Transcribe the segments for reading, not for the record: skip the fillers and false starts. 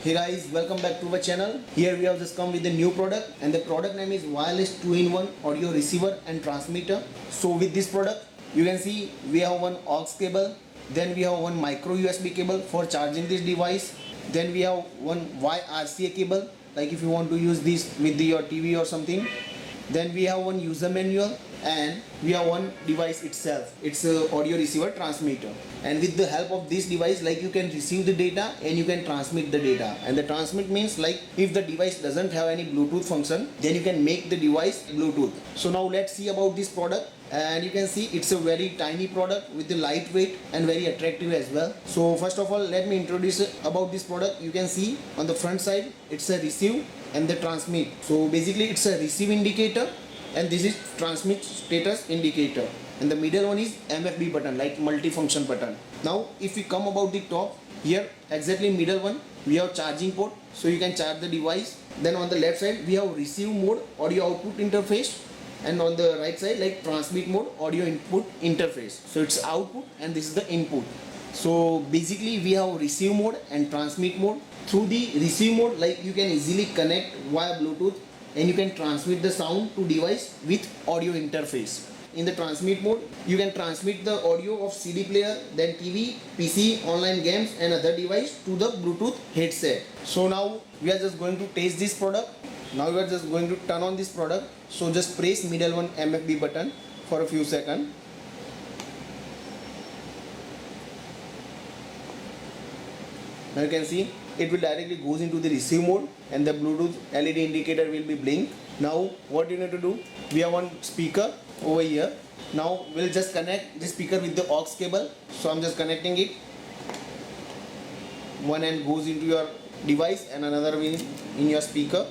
Hey guys, welcome back to our channel. Here we have just come with a new product, and the product name is wireless 2-in-1 audio receiver and transmitter. So with this product you can see we have one aux cable, then we have one micro USB cable for charging this device, then we have one YRCA cable, like if you want to use this with your TV or something. Then we have one user manual, and we have one device itself. It's a audio receiver transmitter, and with the help of this device, like you can receive the data and you can transmit the data. And the transmit means like if the device doesn't have any Bluetooth function, then you can make the device Bluetooth. So now let's see about this product. And you can see it's a very tiny product with the lightweight and very attractive as well. So first of all, let me introduce about this product. You can see on the front side it's a receive and the transmit. So basically it's a receive indicator, and this is transmit status indicator, and the middle one is MFB button, like multifunction button. Now if we come about the top, here exactly middle one we have charging port, so you can charge the device. Then on the left side we have receive mode audio output interface, and on the right side like transmit mode audio input interface. So it's output and this is the input. So basically we have receive mode and transmit mode. Through the receive mode, like you can easily connect via Bluetooth and you can transmit the sound to device with audio interface. In the transmit mode, you can transmit the audio of CD player, then TV, PC, online games and other device to the Bluetooth headset. So now we are just going to test this product. Now we are just going to turn on this product. So just press middle one MFB button for a few seconds. Now you can see it will directly goes into the receive mode, and the Bluetooth LED indicator will be blink. Now what you need to do, we have one speaker over here. Now we'll just connect this speaker with the aux cable. So I'm just connecting it. One end goes into your device and another in your speaker.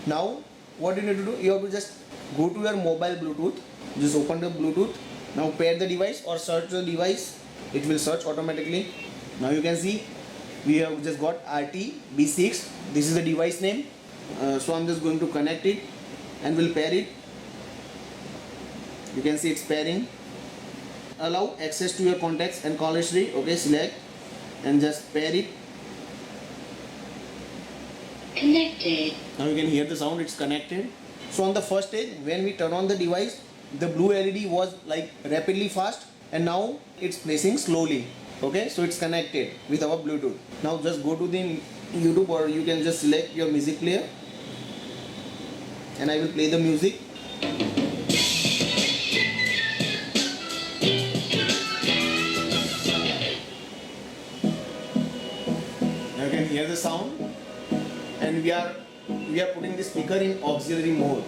Now what you need to do, you have to just go to your mobile Bluetooth, just open the Bluetooth. Now pair the device or search the device, it will search automatically. Now you can see we have just got RT-B6, this is the device name. So I'm just going to connect it and we'll pair it. You can see it's pairing. Allow access to your contacts and call history. Okay, select and just pair it. Connected. Now you can hear the sound, it's connected. So on the first stage, when we turn on the device, the blue LED was like rapidly fast, and now it's placing slowly. Okay, so it's connected with our Bluetooth. Now just go to the YouTube, or you can just select your music player, and I will play the music. Now you can hear the sound, and we are putting the speaker in auxiliary mode.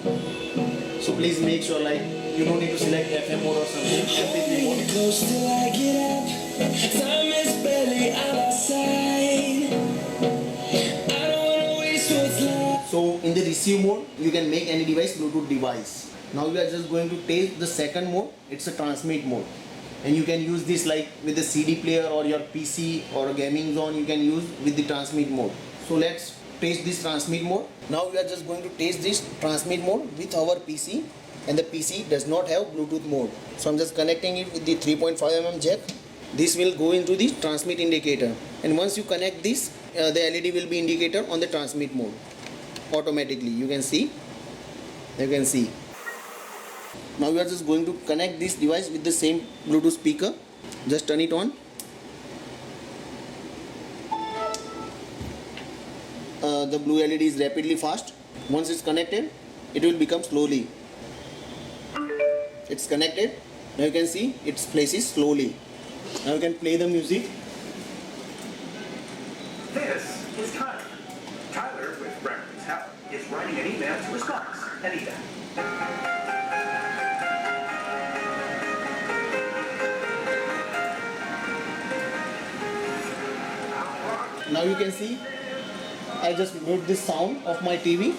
So please make sure like you don't need to select FM mode or something, MP3 mode. Time is barely on our side. I don't wanna waste what's left. So in the receive mode, you can make any device Bluetooth device. Now we are just going to take the second mode. It's a transmit mode, and you can use this like with the CD player or your PC or a gaming zone. You can use with the transmit mode. So let's test this transmit mode. Now we are just going to test this transmit mode with our PC, and the PC does not have Bluetooth mode. So I'm just connecting it with the 3.5 mm jack. This will go into the transmit indicator, and once you connect this, the LED will be indicator on the transmit mode automatically. You can see. Now we are just going to connect this device with the same Bluetooth speaker. Just turn it on. The blue LED is rapidly fast. Once it's connected, it will become slowly. It's connected. Now you can see it places slowly. Now you can play the music. This is Tyler. Tyler, with Brent's help, is writing an email to his boss, Anita. Now you can see I just moved the sound of my TV.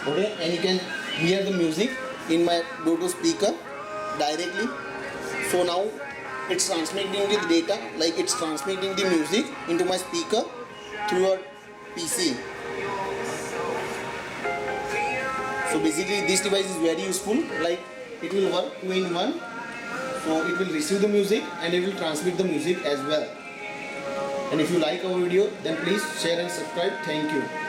Okay, and you can hear the music in my Bluetooth speaker directly. So now it's transmitting the data, like it's transmitting the music into my speaker through your PC. So basically this device is very useful, like it will work 2-in-1. So it will receive the music and it will transmit the music as well. And if you like our video, then please share and subscribe. Thank you.